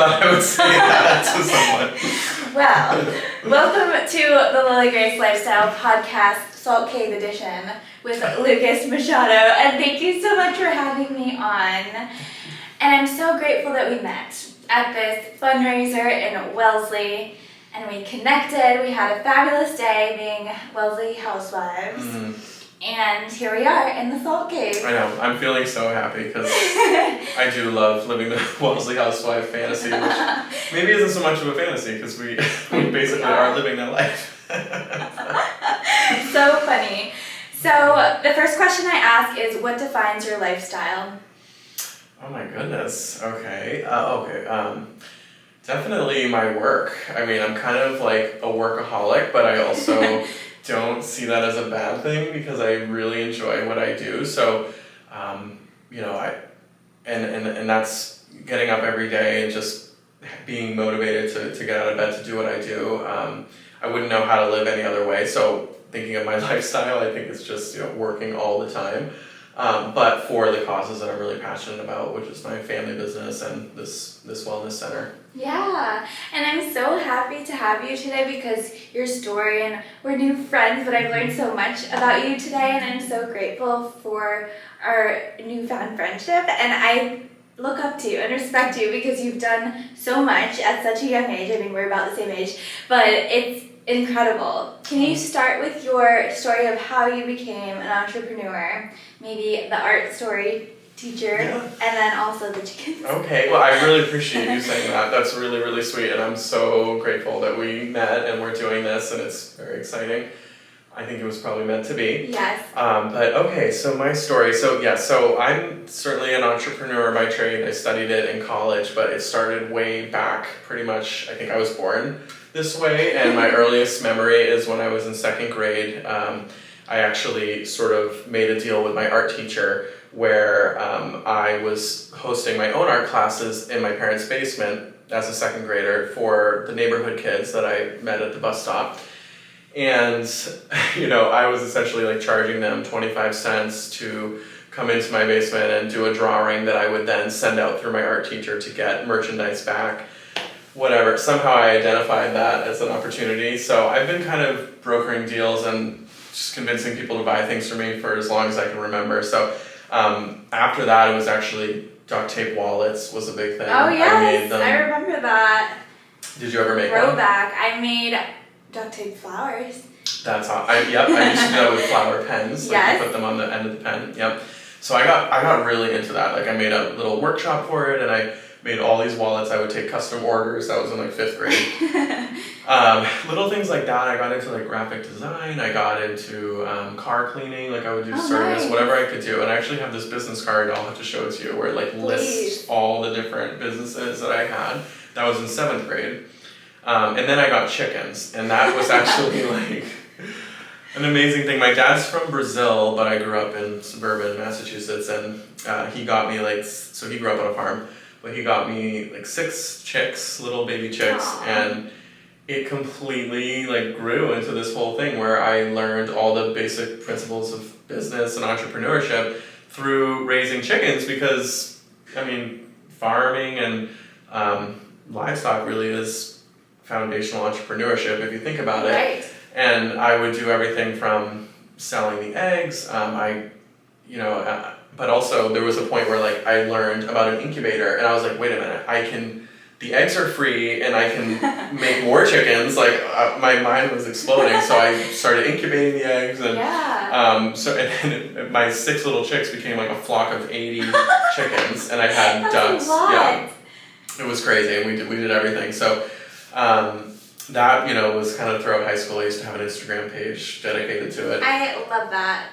thought I would say that to someone. Well, welcome to the Lily Grace Lifestyle Podcast, Salt Cave Edition with Lucas Machado, and thank you so much for having me on. And I'm so grateful that we met at this fundraiser in Wellesley, and we connected. We had a fabulous day being Wellesley housewives. And here we are in the Salt Cave. I know. I'm feeling so happy because I do love living the Wellesley housewife fantasy, which maybe isn't so much of a fantasy because we basically are living that life. So funny. So the first question I ask is, what defines your lifestyle? Oh my goodness. Okay. Definitely my work. I mean, I'm kind of like a workaholic, but I also don't see that as a bad thing because I really enjoy what I do. So, and that's getting up every day and just being motivated to get out of bed to do what I do. I wouldn't know how to live any other way. So thinking of my lifestyle, I think it's just, working all the time. But for the causes that I'm really passionate about, which is my family business and this wellness center. Yeah, and I'm so happy to have you today because your story, and we're new friends, but I've learned so much about you today, and I'm so grateful for our newfound friendship, and I look up to you and respect you because you've done so much at such a young age. I mean, we're about the same age, but it's incredible. Can you start with your story of how you became an entrepreneur? Maybe the art story teacher, and then also the chickens. Okay, well, I really appreciate you saying that. That's really, really sweet, and I'm so grateful that we met and we're doing this, and it's very exciting. I think it was probably meant to be. Yes. But okay, so my story. So I'm certainly an entrepreneur by trade. I studied it in college, but it started way back, pretty much, I think I was born this way, and my earliest memory is when I was in second grade. I actually sort of made a deal with my art teacher where I was hosting my own art classes in my parents' basement as a second grader for the neighborhood kids that I met at the bus stop. And, I was essentially like charging them 25 cents to come into my basement and do a drawing that I would then send out through my art teacher to get merchandise back. Whatever, somehow I identified that as an opportunity. So I've been kind of brokering deals and just convincing people to buy things from me for as long as I can remember. So after that, it was actually duct tape wallets was a big thing. Oh yes, I made them. I remember that. Did you ever make Throwback. I made duct tape flowers. That's how. I used to do that with flower pens. Yes. You put them on the end of the pen. Yep. So I got really into that. Like I made a little workshop for it, and I made all these wallets. I would take custom orders. That was in like 5th grade. Little things like that. I got into like graphic design. I got into car cleaning. Like I would do service, nice. whatever I could do. And I actually have this business card. I'll have to show it to you, where it like lists all the different businesses that I had. That was in 7th grade. And then I got chickens, and that was actually like an amazing thing. My dad's from Brazil, but I grew up in suburban Massachusetts, and he got me so he grew up on a farm. But he got me like 6 chicks, little baby chicks, Aww. and it completely like grew into this whole thing where I learned all the basic principles of business and entrepreneurship through raising chickens because, I mean, farming and livestock really is foundational entrepreneurship if you think about it. Right. And I would do everything from selling the eggs, but also there was a point where like I learned about an incubator and I was like, wait a minute, the eggs are free and I can make more chickens. Like my mind was exploding. So I started incubating the eggs and and my 6 little chicks became like a flock of 80 chickens, and I had ducks. Yeah, it was crazy, and we did everything. So that was kind of throughout high school. I used to have an Instagram page dedicated to it. I love that.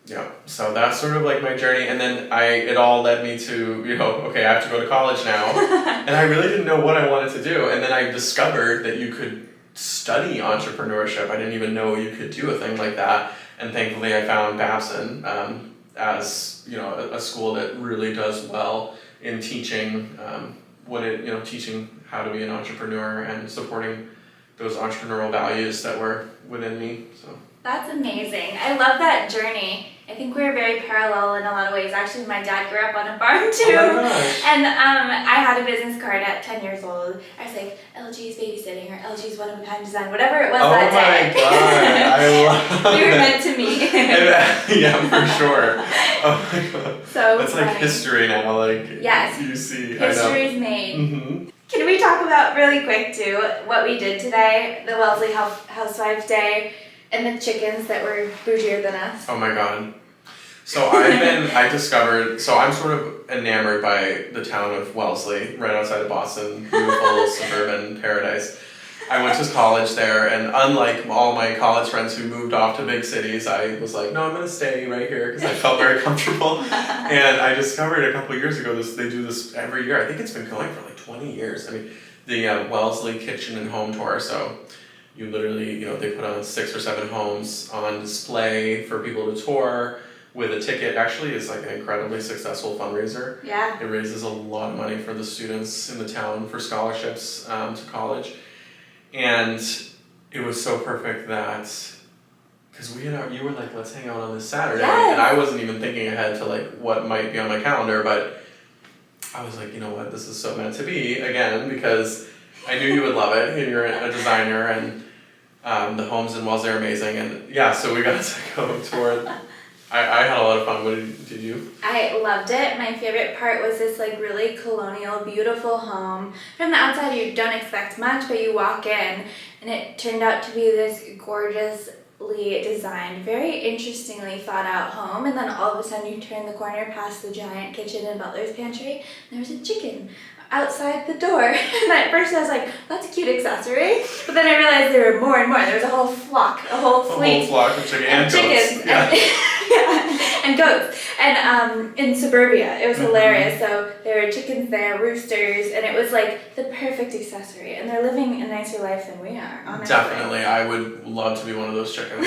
Yeah, so that's sort of like my journey, and then it all led me to, okay, I have to go to college now, and I really didn't know what I wanted to do, and then I discovered that you could study entrepreneurship. I didn't even know you could do a thing like that, and thankfully I found Babson as, a school that really does well in teaching teaching how to be an entrepreneur and supporting those entrepreneurial values that were within me, so. That's amazing. I love that journey I think we're very parallel in a lot of ways. Actually, my dad grew up on a farm too. Oh my gosh. And I had a business card at 10 years old. I was like, LG's babysitting or LG's one-of-a-kind design, whatever it was that day. Oh my god, I love We were it. meant to meet. Yeah, for sure. Oh my god. So That's funny. like history now, like Yes. you see. History's made. Mm-hmm. Can we talk about really quick too what we did today, the Wellesley Housewives Day, and the chickens that were bougier than us? Oh my god. So I'm sort of enamored by the town of Wellesley, right outside of Boston, beautiful suburban paradise. I went to college there, and unlike all my college friends who moved off to big cities, I was like, no, I'm going to stay right here because I felt very comfortable. And I discovered a couple of years ago they do this every year. I think it's been going for like 20 years. I mean, the Wellesley Kitchen and Home Tour. So you literally, they put on 6 or 7 homes on display for people to tour with a ticket. Actually, it's like an incredibly successful fundraiser. Yeah. It raises a lot of money for the students in the town for scholarships to college. And it was so perfect that, because you were like, let's hang out on this Saturday. Yes. And I wasn't even thinking ahead to like what might be on my calendar, but I was like, you know what, this is so meant to be, again, because I knew you would love it, and you're a designer, and the homes in Wellesley are amazing, and yeah, so we got to go tour. I had a lot of fun. What did you? I loved it. My favorite part was this like really colonial, beautiful home. From the outside, you don't expect much, but you walk in, and it turned out to be this gorgeously designed, very interestingly thought out home. And then all of a sudden, you turn the corner past the giant kitchen and butler's pantry, and there was a chicken outside the door. And at first I was like, that's a cute accessory. But then I realized there were more and more. There was a whole flock, a whole fleet. A whole flock of chickens and chickens. goats. Yeah. And goats. And in suburbia, it was hilarious. So there were chickens there, roosters, and it was like the perfect accessory. And they're living a nicer life than we are, honestly. Definitely. I would love to be one of those chickens.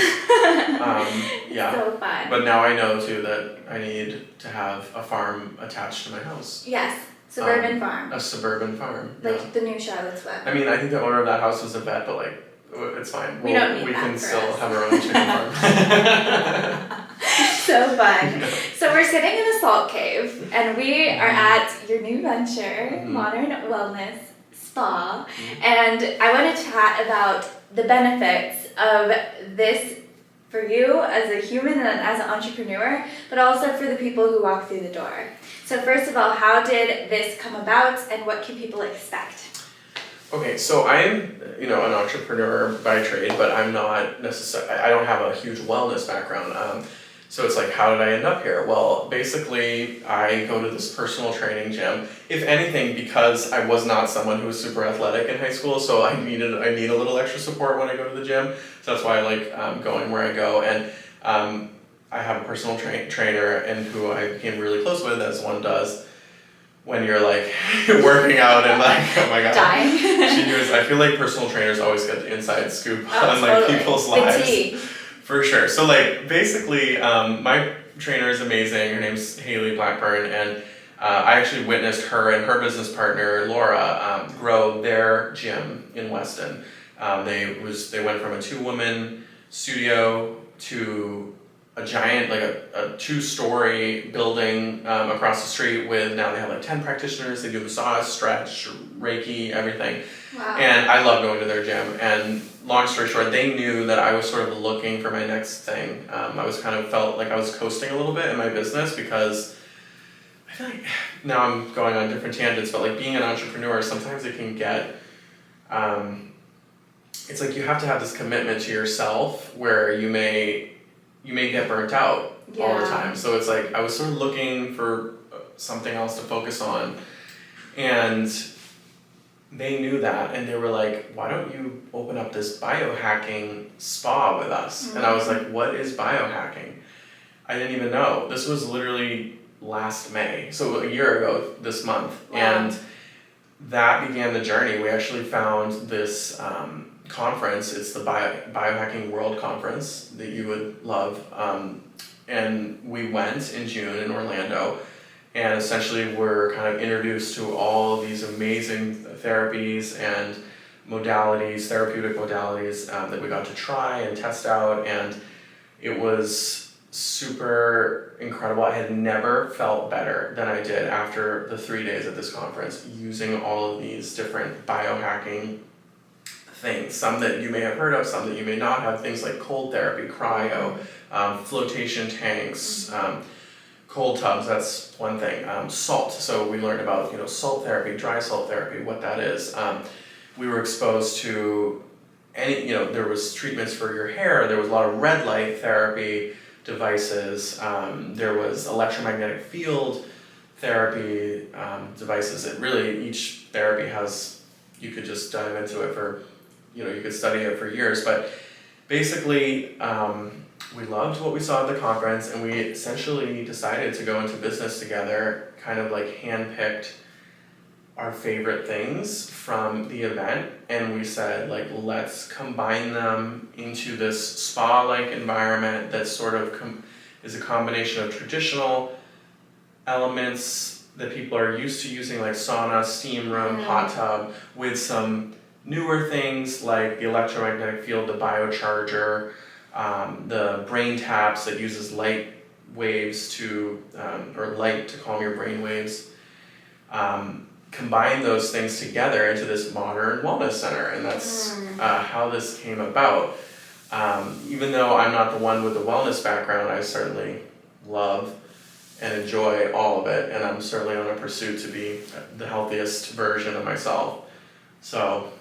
Yeah. So fun. But now I know too that I need to have a farm attached to my house. Yes. Suburban farm. A suburban farm. Like yeah. the new Charlotte's Web. I mean, I think the owner of that house was a vet, but like, it's fine. We don't need We that can for still us. have our own chicken farm. So fun. So we're sitting in a salt cave, and we are at your new venture, Modern Wellness Spa, and I want to chat about the benefits of this for you as a human and as an entrepreneur, but also for the people who walk through the door. So first of all, how did this come about, and what can people expect? Okay, so I'm, an entrepreneur by trade, but I'm not necessarily, I don't have a huge wellness background. So it's like, how did I end up here? Well, basically, I go to this personal training gym. If anything, because I was not someone who was super athletic in high school, so I need a little extra support when I go to the gym. So that's why I like going where I go. And I have a personal trainer, and who I became really close with, as one does when you're like working out and like, oh my god. Dying. I feel like personal trainers always get the inside scoop on like people's lives. The tea. For sure. So like basically, my trainer is amazing. Her name's Haley Blackburn, and I actually witnessed her and her business partner Laura grow their gym in Weston. They went from a 2-woman studio to a giant, like a 2-story building across the street with, now they have like 10 practitioners. They do massage, stretch, Reiki, everything. Wow. And I love going to their gym. And long story short, they knew that I was sort of looking for my next thing. I was kind of felt like I was coasting a little bit in my business, because I feel like, now I'm going on different tangents, but like being an entrepreneur, sometimes it can get, it's like you have to have this commitment to yourself where you may get burnt out all the time. So it's like I was sort of looking for something else to focus on, and they knew that, and they were like, why don't you open up this biohacking spa with us? Mm-hmm. And I was like, what is biohacking? I didn't even know. This was literally last May, so a year ago this month. Wow. And that began the journey. We actually found this conference. It's the Biohacking World Conference that you would love. And we went in June in Orlando, and essentially we're kind of introduced to all of these amazing therapies and therapeutic modalities that we got to try and test out. And it was super incredible. I had never felt better than I did after the 3 days at this conference using all of these different biohacking things. Some that you may have heard of, some that you may not have. Things like cold therapy, cryo, flotation tanks, cold tubs, that's one thing. Salt, so we learned about salt therapy, dry salt therapy, what that is. We were exposed to there was treatments for your hair, there was a lot of red light therapy devices, there was electromagnetic field therapy devices. It really, each therapy has, you could just dive into it for, you could study it for years, but basically we loved what we saw at the conference, and we essentially decided to go into business together, kind of like handpicked our favorite things from the event, and we said, like, let's combine them into this spa-like environment that sort of is a combination of traditional elements that people are used to using, like sauna, steam room, hot tub, with some newer things like the electromagnetic field, the biocharger, the brain taps that uses light waves or light to calm your brain waves. Combine those things together into this modern wellness center, and that's how this came about. Even though I'm not the one with the wellness background, I certainly love and enjoy all of it, and I'm certainly on a pursuit to be the healthiest version of myself. So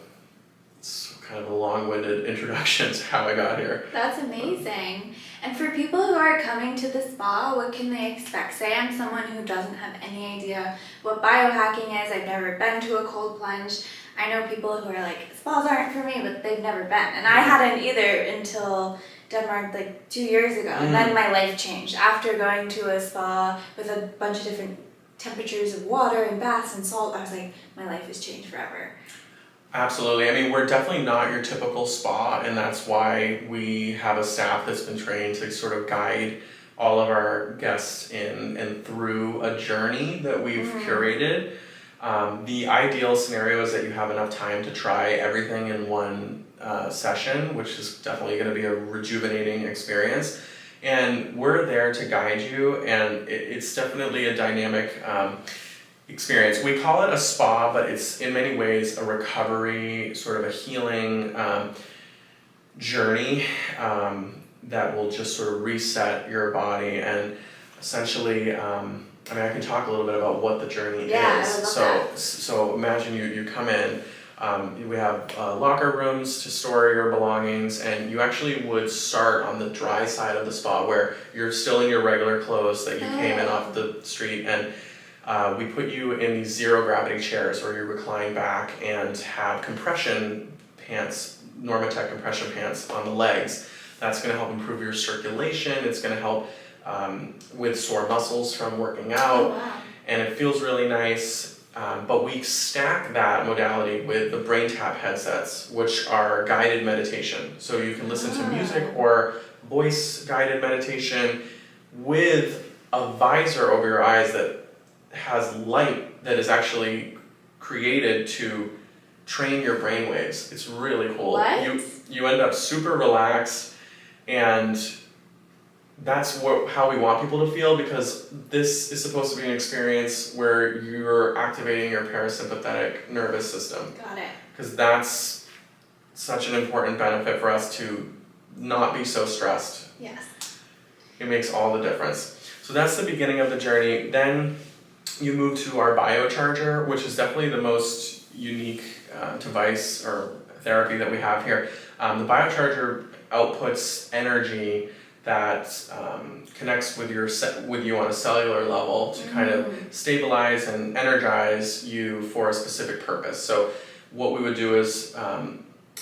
it's kind of a long-winded introduction to how I got here. That's amazing. And for people who are coming to the spa, what can they expect? Say I'm someone who doesn't have any idea what biohacking is. I've never been to a cold plunge. I know people who are like, spas aren't for me, but they've never been. And I hadn't either until Denmark like 2 years ago. And then my life changed after going to a spa with a bunch of different temperatures of water and baths and salt. I was like, my life has changed forever. Absolutely. I mean, we're definitely not your typical spa, and that's why we have a staff that's been trained to sort of guide all of our guests in and through a journey that we've curated. The ideal scenario is that you have enough time to try everything in one session, which is definitely going to be a rejuvenating experience. And we're there to guide you, and it's definitely a dynamic experience. We call it a spa, but it's in many ways a recovery, sort of a healing journey that will just sort of reset your body. And essentially, I can talk a little bit about what the journey is. I love that. So imagine you come in, we have locker rooms to store your belongings, and you actually would start on the dry side of the spa where you're still in your regular clothes that you came in off the street, and we put you in these zero gravity chairs where you recline back and have compression pants, Normatec compression pants on the legs. That's going to help improve your circulation. It's going to help with sore muscles from working out. And it feels really nice. But we stack that modality with the brain tap headsets, which are guided meditation. So you can listen to music or voice guided meditation with a visor over your eyes that has light that is actually created to train your brain waves. It's really cool. What? You end up super relaxed, and that's how we want people to feel, because this is supposed to be an experience where you're activating your parasympathetic nervous system. Got it. Because that's such an important benefit for us to not be so stressed. Yes. It makes all the difference. So that's the beginning of the journey. Then you move to our Biocharger, which is definitely the most unique device or therapy that we have here. The Biocharger outputs energy that connects with you on a cellular level to kind of stabilize and energize you for a specific purpose. So what we would do is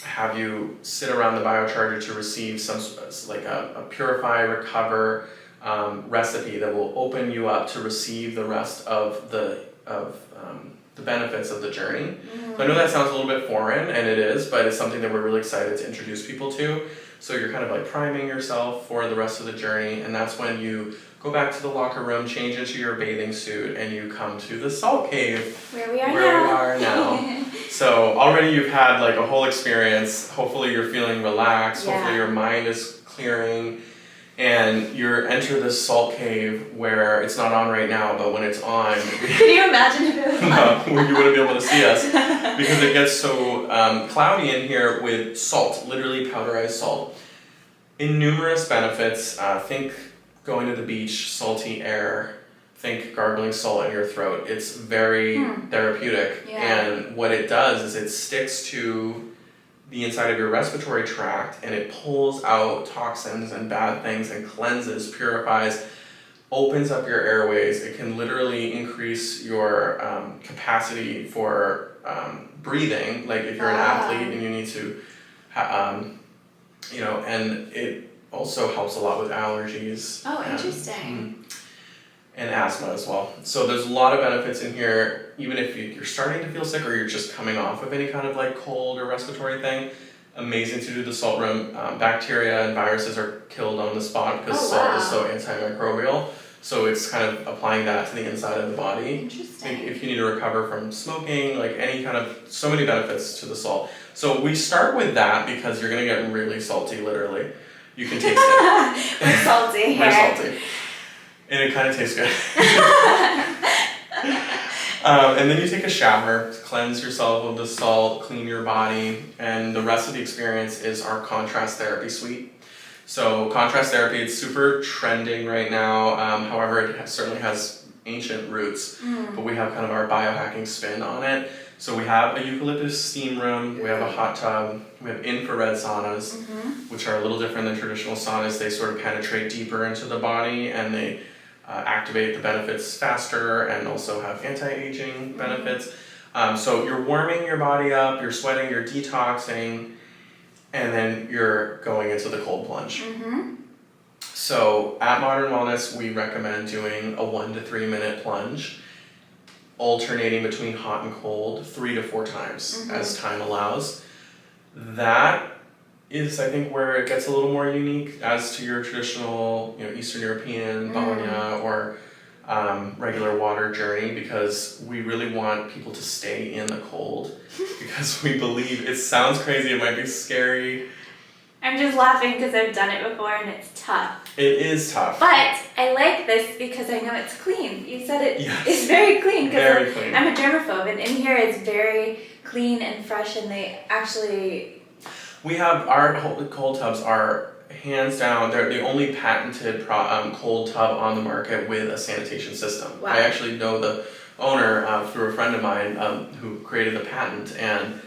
have you sit around the Biocharger to receive some like a purify, recover recipe that will open you up to receive the rest of the benefits of the journey. So I know that sounds a little bit foreign, and it is, but it's something that we're really excited to introduce people to. So you're kind of like priming yourself for the rest of the journey, and that's when you go back to the locker room, change into your bathing suit, and you come to the salt cave where we are now. So already you've had like a whole experience. Hopefully you're feeling relaxed. Yeah. Hopefully your mind is clearing. And you enter this salt cave where it's not on right now, but when it's on... Can you imagine if it was on? No, you wouldn't be able to see us because it gets so cloudy in here with salt, literally powderized salt. Innumerous benefits. Think going to the beach, salty air. Think gargling salt in your throat. It's very therapeutic. Yeah. And what it does is it sticks to the inside of your respiratory tract and it pulls out toxins and bad things and cleanses, purifies, opens up your airways. It can literally increase your capacity for breathing, like if you're an athlete and you need to, and it also helps a lot with allergies. Oh, interesting. And asthma as well. So there's a lot of benefits in here, even if you're starting to feel sick or you're just coming off of any kind of like cold or respiratory thing. Amazing to do the salt room. Bacteria and viruses are killed on the spot because salt is so antimicrobial. So it's kind of applying that to the inside of the body. Interesting. If you need to recover from smoking, like any kind of, so many benefits to the salt. So we start with that because you're gonna get really salty, literally. You can taste it. We're salty here. We're salty. And it kind of tastes good. And then you take a shower, cleanse yourself with the salt, clean your body, and the rest of the experience is our contrast therapy suite. So contrast therapy, it's super trending right now. However, it certainly has ancient roots, but we have kind of our biohacking spin on it. So we have a eucalyptus steam room, we have a hot tub, we have infrared saunas, which are a little different than traditional saunas. They sort of penetrate deeper into the body and they activate the benefits faster and also have anti-aging benefits. So you're warming your body up, you're sweating, you're detoxing, and then you're going into the cold plunge. So at Modern Wellness, we recommend doing a 1 to 3 minute plunge, alternating between hot and cold 3 to 4 times as time allows. That is, I think, where it gets a little more unique as to your traditional, Eastern European banya or regular water journey, because we really want people to stay in the cold because we believe, it sounds crazy, it might be scary. I'm just laughing because I've done it before and it's tough. It is tough. But I like this because I know it's clean. You said it Yes. is very clean. Very clean. I'm a germaphobe and in here it's very clean and fresh and they actually... We have our cold tubs are hands down, they're the only patented cold tub on the market with a sanitation system. Wow. I actually know the owner through a friend of mine who created the patent, and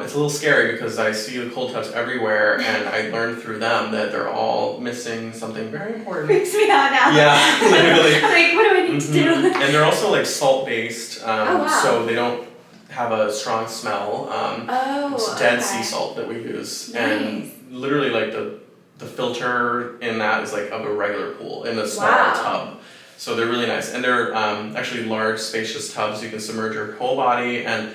it's a little scary because I see the cold tubs everywhere and I learned through them that they're all missing something very important. Freaks me out now. Yeah, literally. I'm like, what do I need to do? And they're also like salt based, wow. so they don't have a strong smell. It's dead sea salt that we use. Nice. And literally like the filter in that is like of a regular pool in a smaller tub. So they're really nice. And they're actually large, spacious tubs. You can submerge your whole body, and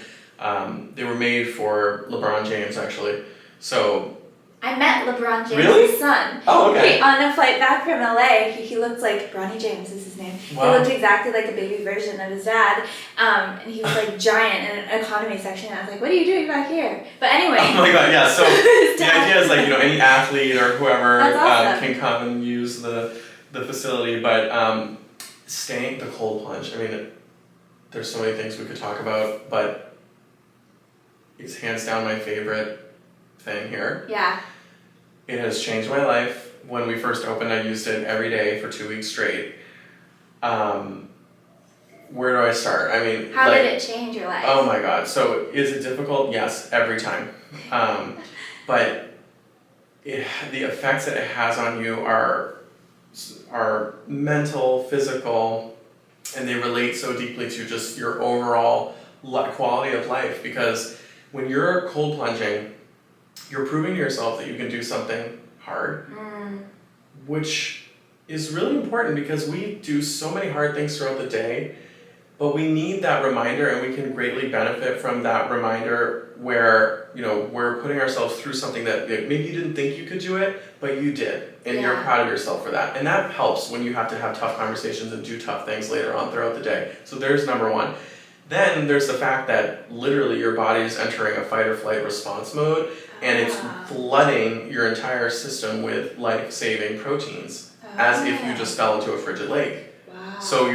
they were made for LeBron James actually. So I met LeBron James' Really? son. Oh, okay. On a flight back from LA, he looked like, Bronny James is his name. Wow. He looked exactly like a baby version of his dad. And he was like giant in an economy section. And I was like, what are you doing back here? But anyway. Oh my god, yeah. So the idea is like, any athlete or whoever That's awesome. can come and use the facility. But staying the cold plunge, I mean, there's so many things we could talk about, but it's hands down my favorite thing here. Yeah. It has changed my life. When we first opened, I used it every day for 2 weeks straight. Where do I start? I mean, How did it change your life? Oh my god. So is it difficult? Yes, every time. But the effects that it has on you are mental, physical, and they relate so deeply to just your overall quality of life. Because when you're cold plunging, you're proving to yourself that you can do something hard, which is really important because we do so many hard things throughout the day, but we need that reminder, and we can greatly benefit from that reminder where, we're putting ourselves through something that maybe you didn't think you could do it, but you did, and you're proud of yourself for that. And that helps when you have to have tough conversations and do tough things later on throughout the day. So there's number one. Then there's the fact that literally your body is entering a fight or flight response mode, and it's flooding your entire system with life-saving proteins, as if you just fell into a frigid lake. Wow. So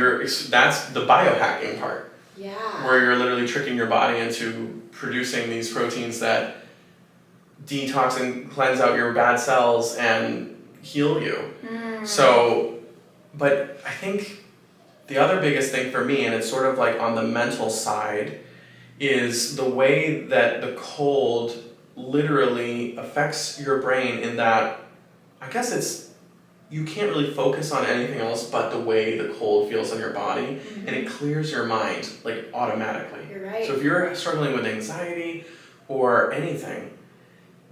that's the biohacking part, where you're literally tricking your body into producing these proteins that detox and cleanse out your bad cells and heal you. So, but I think the other biggest thing for me, and it's sort of like on the mental side, is the way that the cold literally affects your brain in that, I guess you can't really focus on anything else but the way the cold feels in your body, and it clears your mind like automatically. You're right. So if you're struggling with anxiety or anything,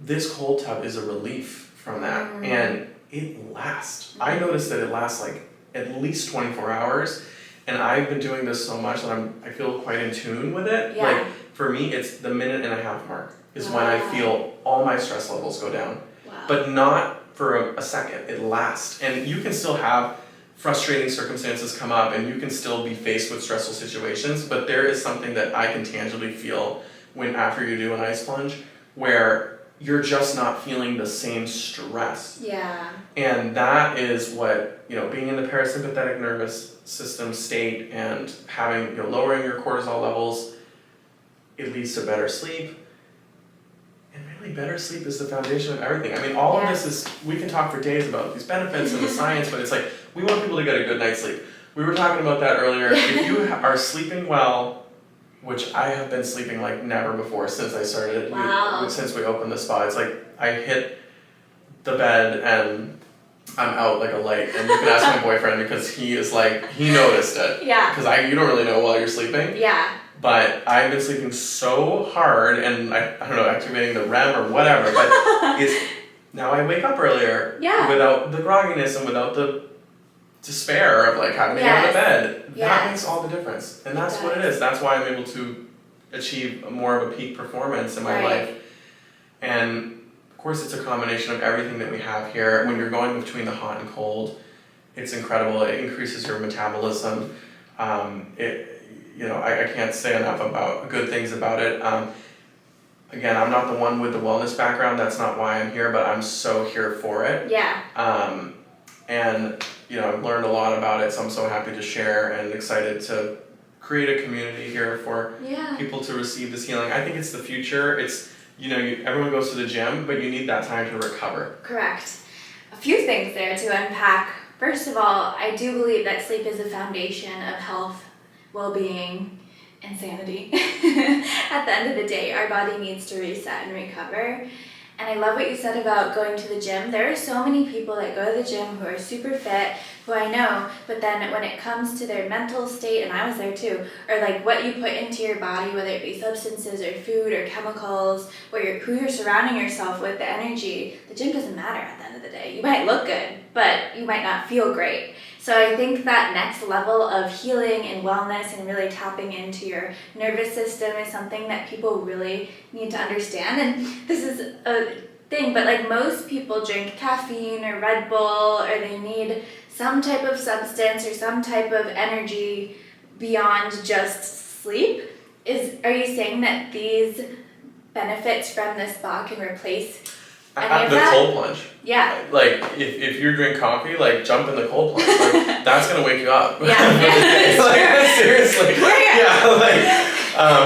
this cold tub is a relief from that, and it lasts. I noticed that it lasts like at least 24 hours, and I've been doing this so much that I feel quite in tune with it. Like for me, it's the minute and a half mark is when I feel all my stress levels go down, but not for a second. It lasts, and you can still have frustrating circumstances come up, and you can still be faced with stressful situations, but there is something that I can tangibly feel after you do an ice plunge, where you're just not feeling the same stress. And that is what, being in the parasympathetic nervous system state and having, lowering your cortisol levels, it leads to better sleep. And really, better sleep is the foundation of everything. I mean, all of this we can talk for days about these benefits and the science, but it's like, we want people to get a good night's sleep. We were talking about that earlier. If you are sleeping well, which I have been sleeping like never before since I started, since we opened the spa. It's like I hit the bed and I'm out like a light. And you can ask my boyfriend, because he noticed it. Because you don't really know while you're sleeping. But I've been sleeping so hard, and I don't know, activating the REM or whatever, but now I wake up earlier without the grogginess and without the despair of like having to get out of bed. That makes all the difference, and that's what it is. That's why I'm able to achieve more of a peak performance in my life. And of course, it's a combination of everything that we have here. When you're going between the hot and cold, it's incredible. It increases your metabolism. I can't say enough about good things about it. Again, I'm not the one with the wellness background. That's not why I'm here, but I'm so here for it. And I've learned a lot about it, so I'm so happy to share and excited to create a community here for people to receive this healing. I think it's the future. It's, everyone goes to the gym, but you need that time to recover. Correct. A few things there to unpack. First of all, I do believe that sleep is a foundation of health, well-being, and sanity. At the end of the day, our body needs to reset and recover. And I love what you said about going to the gym. There are so many people that go to the gym who are super fit, who I know, but then when it comes to their mental state, and I was there too, or like what you put into your body, whether it be substances or food or chemicals, who you're surrounding yourself with, the energy, the gym doesn't matter at the end of the day. You might look good, but you might not feel great. So I think that next level of healing and wellness and really tapping into your nervous system is something that people really need to understand. And this is a thing, but like most people drink caffeine or Red Bull, or they need some type of substance or some type of energy beyond just sleep. Are you saying that these benefits from the spa can replace any of the that? cold plunge. Yeah. Like, if you drink coffee, like, jump in the cold plunge. Like, that's going to wake you up. Seriously.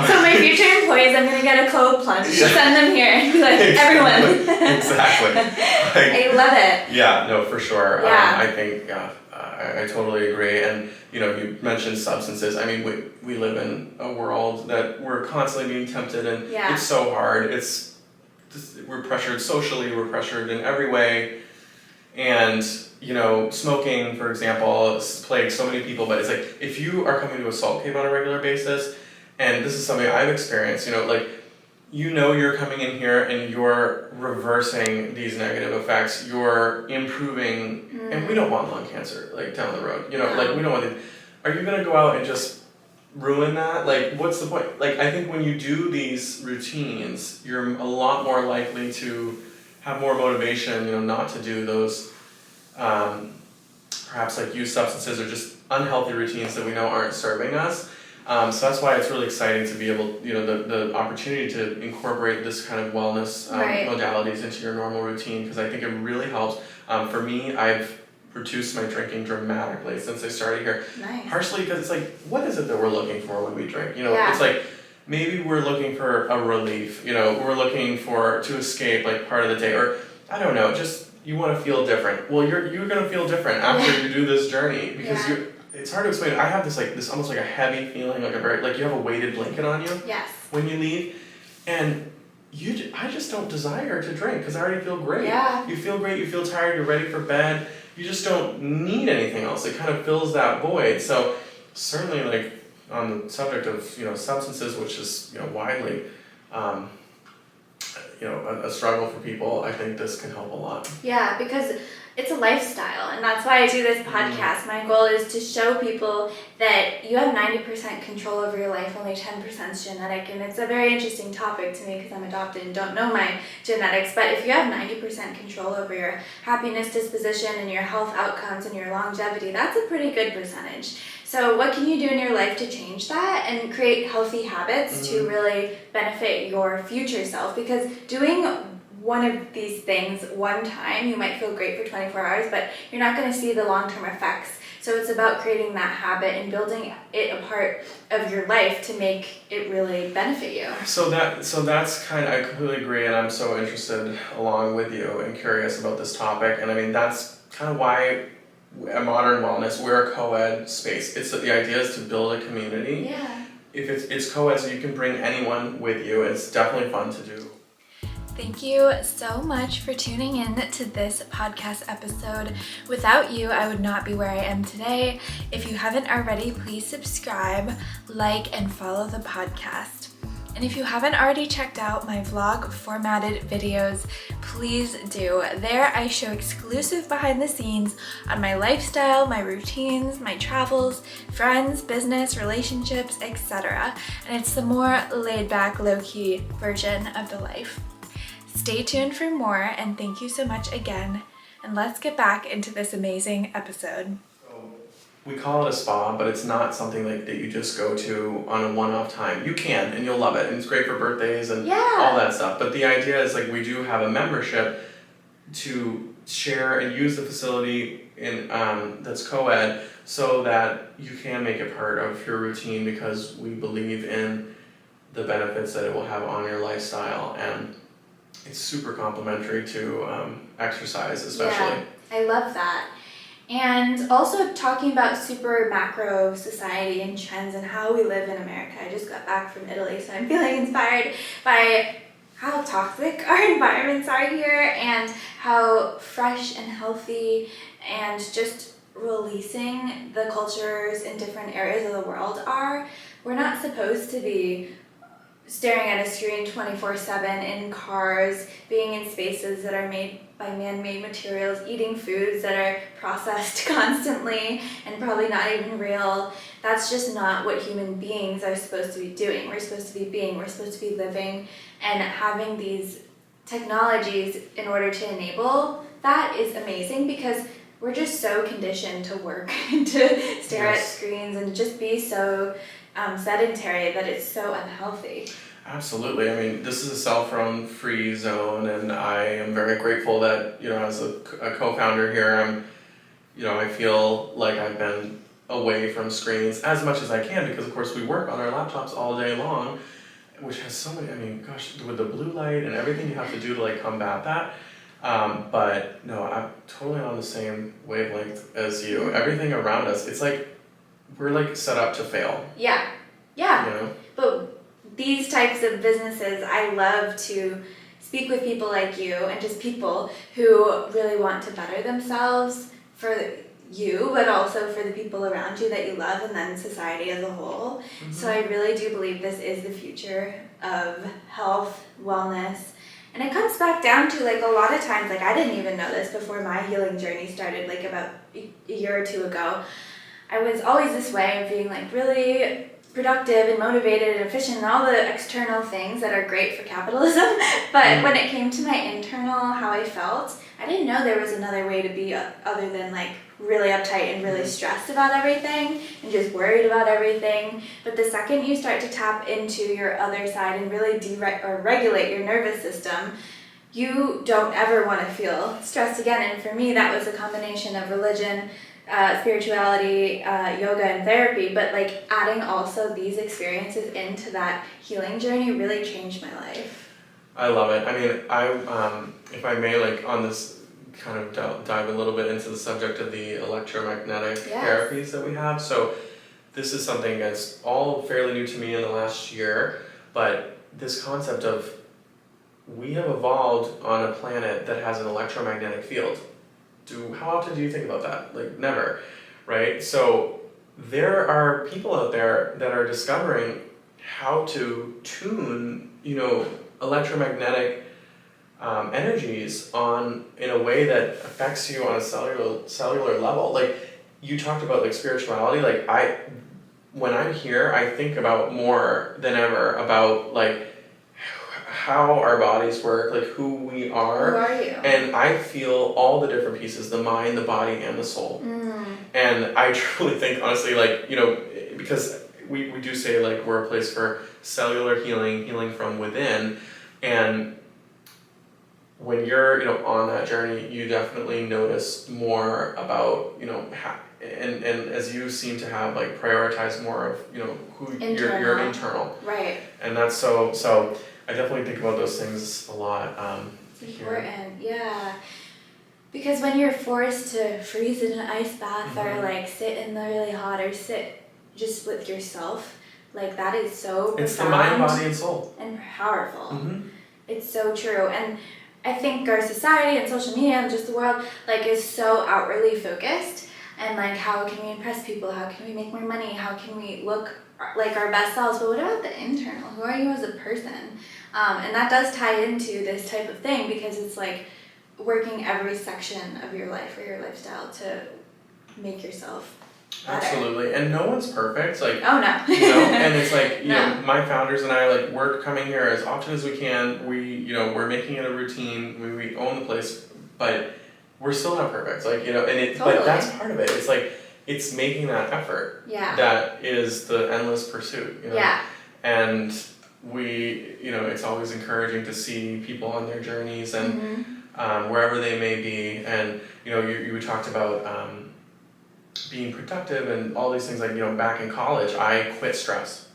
So my future employees, I'm going to get a cold plunge. Send them here and be like, everyone. Exactly. I love it. Yeah, no, for sure. I think, I totally agree. And, you mentioned substances. I mean, we live in a world that we're constantly being tempted, and it's so hard. We're pressured socially, we're pressured in every way, and smoking, for example, plagues so many people. But it's like, if you are coming to a salt cave on a regular basis, and this is something I've experienced, you're coming in here and you're reversing these negative effects, you're improving, and we don't want lung cancer down the road, we don't want to. Are you going to go out and just ruin that? What's the point? I think when you do these routines, you're a lot more likely to have more motivation, not to do those perhaps use substances or just unhealthy routines that we know aren't serving us. So that's why it's really exciting to be able, the opportunity to incorporate this kind of wellness modalities into your normal routine, because I think it really helps. For me, I've reduced my drinking dramatically since I started here. Nice. Partially because it's like, what is it that we're looking for when we drink? It's like, maybe we're looking for a relief, we're looking to escape like part of the day, or I don't know, just you want to feel different. Well, you're going to feel different after you do this journey, because it's hard to explain. I have this almost like a heavy feeling, like you have a weighted blanket on you when you leave, and I just don't desire to drink because I already feel great. Yeah. You feel great, you feel tired, you're ready for bed. You just don't need anything else. It kind of fills that void. So certainly, like on the subject of substances, which is widely a struggle for people, I think this can help a lot. Yeah, because it's a lifestyle, and that's why I do this podcast. My goal is to show people that you have 90% control over your life, only 10% is genetic, and it's a very interesting topic to me because I'm adopted and don't know my genetics, but if you have 90% control over your happiness, disposition, and your health outcomes and your longevity, that's a pretty good percentage. So what can you do in your life to change that and create healthy habits to really benefit your future self? Because doing one of these things one time, you might feel great for 24 hours, but you're not going to see the long-term effects. So it's about creating that habit and building it a part of your life to make it really benefit you. So that's kind of, I completely agree, and I'm so interested along with you and curious about this topic. And I mean, that's kind of why at Modern Wellness, we're a co-ed space. The idea is to build a community. Yeah. If it's co-ed, so you can bring anyone with you. It's definitely fun to do. Thank you so much for tuning in to this podcast episode. Without you, I would not be where I am today. If you haven't already, please subscribe, like, and follow the podcast. And if you haven't already checked out my vlog formatted videos, please do. There I show exclusive behind the scenes on my lifestyle, my routines, my travels, friends, business, relationships, etc. And it's the more laid back, low-key version of the life. Stay tuned for more, and thank you so much again. And let's get back into this amazing episode. We call it a spa, but it's not something like that you just go to on a one-off time. You can, and you'll love it, and it's great for birthdays and all that stuff. But the idea is, like, we do have a membership to share and use the facility in that's co-ed, so that you can make it part of your routine, because we believe in the benefits that it will have on your lifestyle, and it's super complementary to exercise, especially. Yeah, I love that. And also talking about super macro society and trends and how we live in America. I just got back from Italy, so I'm feeling inspired by how toxic our environments are here and how fresh and healthy and just releasing the cultures in different areas of the world are. We're not supposed to be staring at a screen 24/7 in cars, being in spaces that are made by man-made materials, eating foods that are processed constantly and probably not even real. That's just not what human beings are supposed to be doing. We're supposed to be being, we're supposed to be living, and having these technologies in order to enable that is amazing, because we're just so conditioned to work and to stare at screens and just be so sedentary that it's so unhealthy. Absolutely. I mean, this is a cell phone free zone, and I am very grateful that, as a co-founder here, I feel like I've been away from screens as much as I can, because of course we work on our laptops all day long, which has so many, with the blue light and everything you have to do to like combat that. But no, I'm totally on the same wavelength as you. Everything around us, it's like, we're like set up to fail. Yeah. But these types of businesses, I love to speak with people like you and just people who really want to better themselves for you, but also for the people around you that you love, and then society as a whole. Mm-hmm. So I really do believe this is the future of health, wellness. And it comes back down to, like, a lot of times, like, I didn't even know this before my healing journey started, like, about a year or two ago. I was always this way of being, like, really productive and motivated and efficient and all the external things that are great for capitalism. But when it came to my internal, how I felt, I didn't know there was another way to be other than, like, really uptight and really stressed about everything and just worried about everything. But the second you start to tap into your other side and really regulate your nervous system, you don't ever want to feel stressed again. And for me, that was a combination of religion, spirituality, yoga, and therapy. But like adding also these experiences into that healing journey really changed my life. I love it. I mean, if I may, like on this, kind of dive a little bit into the subject of the electromagnetic therapies that we have. So this is something that's all fairly new to me in the last year, but this concept of we have evolved on a planet that has an electromagnetic field. How often do you think about that? Like never, right? So there are people out there that are discovering how to tune, electromagnetic energies in a way that affects you on a cellular level. Like you talked about like spirituality. Like when I'm here, I think about more than ever about like how our bodies work, like who we are. Who are you? And I feel all the different pieces, the mind, the body, and the soul. And I truly think, honestly, like, because we do say like we're a place for cellular healing from within. And when you're, on that journey, you definitely notice more about, and as you seem to have like prioritized more of, who your internal. Right. And that's so I definitely think about those things a lot. It's important, yeah. Because when you're forced to freeze in an ice bath or like sit in the really hot or sit just with yourself, like that is so it's profound. The mind, body, and soul. And powerful. It's so true. And I think our society and social media and just the world like is so outwardly focused, and like how can we impress people, how can we make more money, how can we look like our best selves, but what about the internal? Who are you as a person? And that does tie into this type of thing, because it's like working every section of your life or your lifestyle to make yourself better. Absolutely. And no one's perfect. Like, oh no. And it's like, my founders and I, like, we're coming here as often as we can. We're making it a routine. We own the place, but we're still not perfect. Like, but that's part of it. It's like, it's making that effort. Yeah. That is the endless pursuit. Yeah. And it's always encouraging to see people on their journeys and wherever they may be. And, you talked about being productive and all these things. Like, back in college, I quit stress.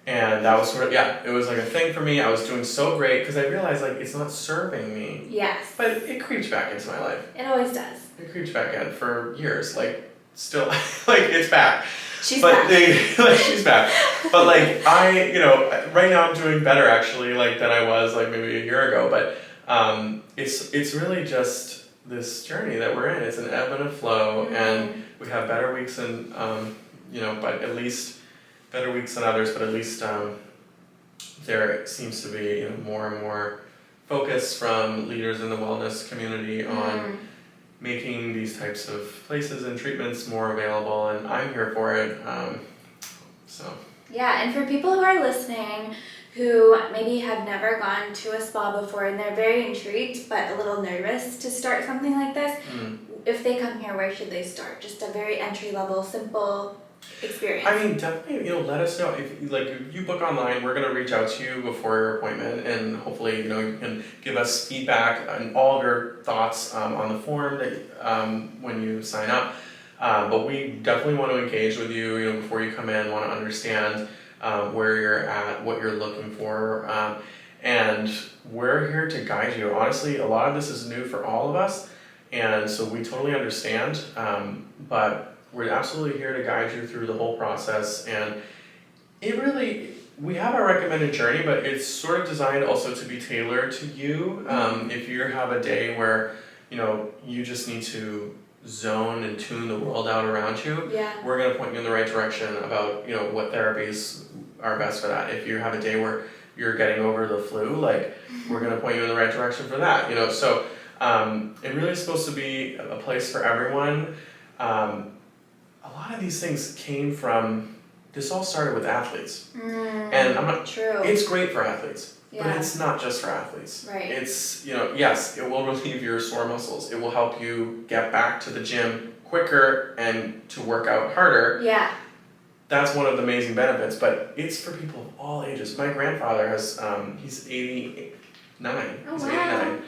And that was sort of, it was like a thing for me. I was doing so great because I realized like it's not serving me. Yes. But it creeps back into my life. It always does. It creeps back in for years. Like, still, like, it's back. She's back. She's back. But like, right now I'm doing better actually, like, than I was like maybe a year ago. But it's really just this journey that we're in. It's an ebb and a flow, and we have better weeks and but at least better weeks than others. But at least there seems to be more and more focus from leaders in the wellness community on making these types of places and treatments more available, and I'm here for it. Yeah, and for people who are listening who maybe have never gone to a spa before and they're very intrigued but a little nervous to start something like this, if they come here, where should they start? Just a very entry-level, simple experience. I mean, definitely, let us know. If you book online, we're going to reach out to you before your appointment, and hopefully, you can give us feedback and all of your thoughts on the form that when you sign up. But we definitely want to engage with you, before you come in, want to understand where you're at, what you're looking for, and we're here to guide you. Honestly, a lot of this is new for all of us, and so we totally understand, but we're absolutely here to guide you through the whole process. And we have our recommended journey, but it's sort of designed also to be tailored to you. If you have a day where, you just need to zone and tune the world out around you, we're going to point you in the right direction about, what therapies are best for that. If you have a day where you're getting over the flu, like, we're going to point you in the right direction for that, So it really is supposed to be a place for everyone. A lot of these things came from, this all started with athletes. And I'm not, true. It's great for athletes, but it's not just for athletes. Right. It's, yes, it will relieve your sore muscles. It will help you get back to the gym quicker and to work out harder. Yeah. That's one of the amazing benefits, but it's for people of all ages. My grandfather has, he's 89. Oh, He's wow. 89.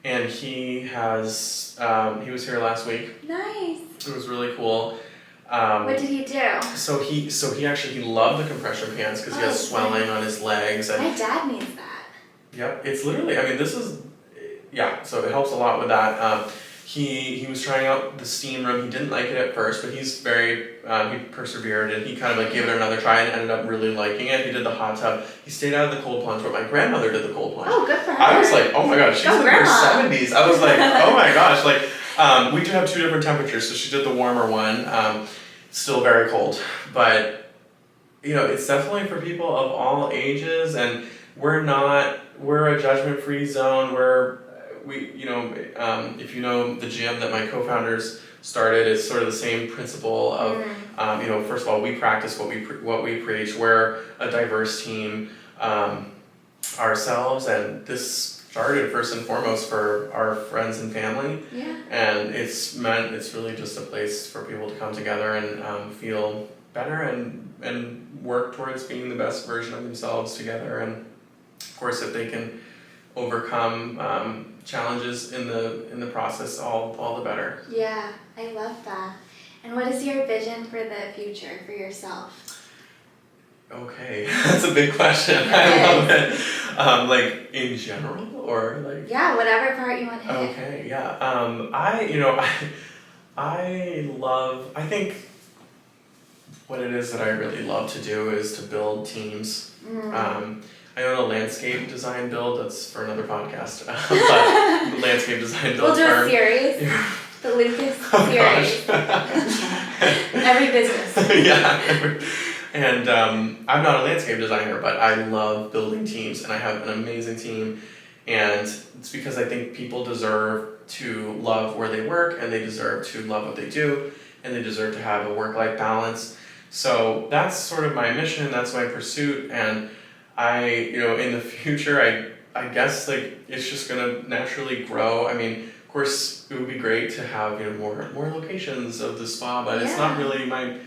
And he has, he was here last week. Nice. It was really cool. What did he do? So he loved the compression pants because he has swelling on his legs. And my dad needs that. yep, it's literally, I mean, this is, yeah, so it helps a lot with that. He was trying out the steam room. He didn't like it at first, but he's very, he persevered and he kind of like gave it another try and ended up really liking it. He did the hot tub. He stayed out of the cold plunge, but my grandmother did the cold plunge. Oh, good for her. I was like, oh my gosh, she's in her 70s. I was like, oh my gosh, like, we do have 2 different temperatures, so she did the warmer one. Still very cold, but you know, it's definitely for people of all ages, and we're a judgment-free zone. If you know the gym that my co-founders started, it's sort of the same principle of, first of all, we practice what we preach. We're a diverse team ourselves, and this started first and foremost for our friends and family. Yeah. And it's really just a place for people to come together and feel better and work towards being the best version of themselves together. And of course, if they can overcome challenges in the process, all the better. Yeah, I love that. And what is your vision for the future for yourself? Okay, that's a big question. I love it. Like in general, or like? Yeah, whatever part you want to hit. Okay, yeah. I think what it is that I really love to do is to build teams. I own a landscape design build. That's for another podcast. But landscape design build. We'll do a series. The Lucas series. Every business. Yeah. And I'm not a landscape designer, but I love building teams, and I have an amazing team. And it's because I think people deserve to love where they work, and they deserve to love what they do, and they deserve to have a work-life balance. So that's sort of my mission. That's my pursuit. And in the future, I guess like it's just gonna naturally grow. I mean, of course, it would be great to have more locations of the spa, but it's not really my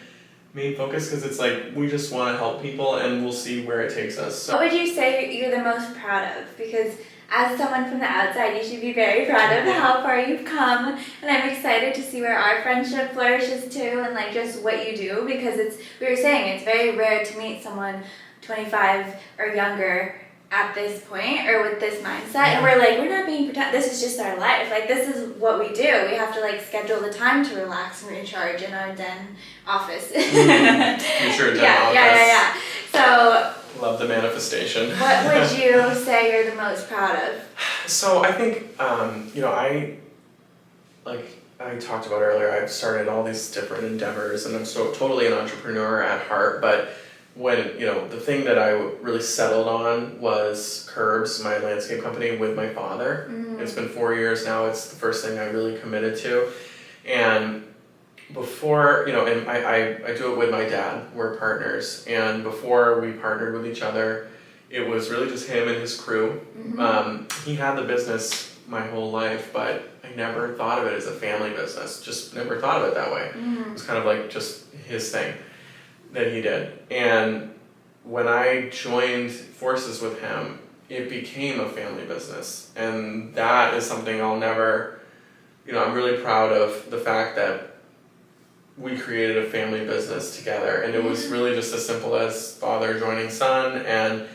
main focus because it's like we just want to help people and we'll see where it takes us. So. What would you say you're the most proud of? Because as someone from the outside, you should be very proud of how far you've come, and I'm excited to see where our friendship flourishes too, and like just what you do, because we were saying it's very rare to meet someone 25 or younger at this point or with this mindset, and we're not being pretend. This is just our life. Like this is what we do. We have to like schedule the time to relax and recharge in our den office. You sure den office. Yeah. So. Love the manifestation. What would you say you're the most proud of? So I think I talked about earlier. I've started all these different endeavors, and I'm so totally an entrepreneur at heart, but. When, the thing that I really settled on was Curbs, my landscape company, with my father. It's been 4 years now. It's the first thing I really committed to. And before, and I do it with my dad. We're partners. And before we partnered with each other, it was really just him and his crew. He had the business my whole life, but I never thought of it as a family business. Just never thought of it that way. It was kind of like just his thing that he did. And when I joined forces with him, it became a family business. And that is something I'll never, I'm really proud of the fact that we created a family business together. And it was really just as simple as father joining son, and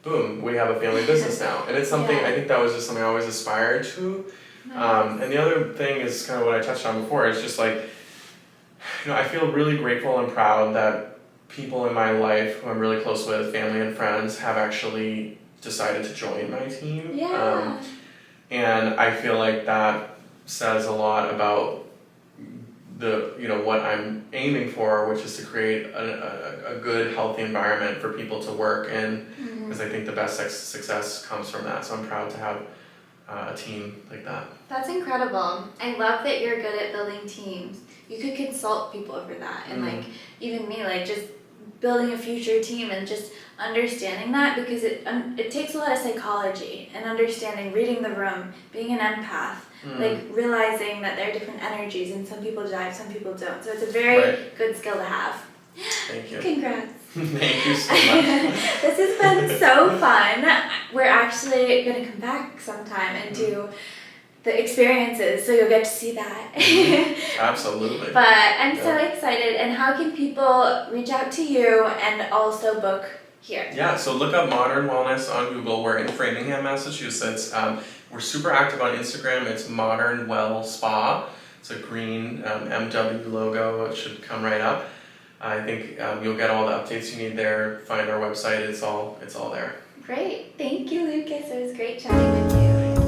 boom, we have a family business now. And it's something, I think that was just something I always aspired to. And the other thing is kind of what I touched on before. It's just like, I feel really grateful and proud that people in my life who I'm really close with, family and friends, have actually decided to join my team. And I feel like that says a lot about what I'm aiming for, which is to create a good, healthy environment for people to work in, because I think the best success comes from that. So I'm proud to have a team like that. That's incredible. I love that you're good at building teams. You could consult people over that, and like even me, like just building a future team and just understanding that, because it takes a lot of psychology and understanding, reading the room, being an empath, like realizing that there are different energies and some people jive, some people don't. So it's a very good skill to have. Thank you. Congrats. Thank you so much. This has been so fun. We're actually going to come back sometime and do the experiences, so you'll get to see that. Absolutely. But I'm so excited. And how can people reach out to you and also book here? Yeah, so look up Modern Wellness on Google. We're in Framingham, Massachusetts. We're super active on Instagram. It's Modern Well Spa. It's a green MW logo. It should come right up. I think you'll get all the updates you need there. Find our website. It's all there. Great. Thank you, Lucas. It was great chatting with you.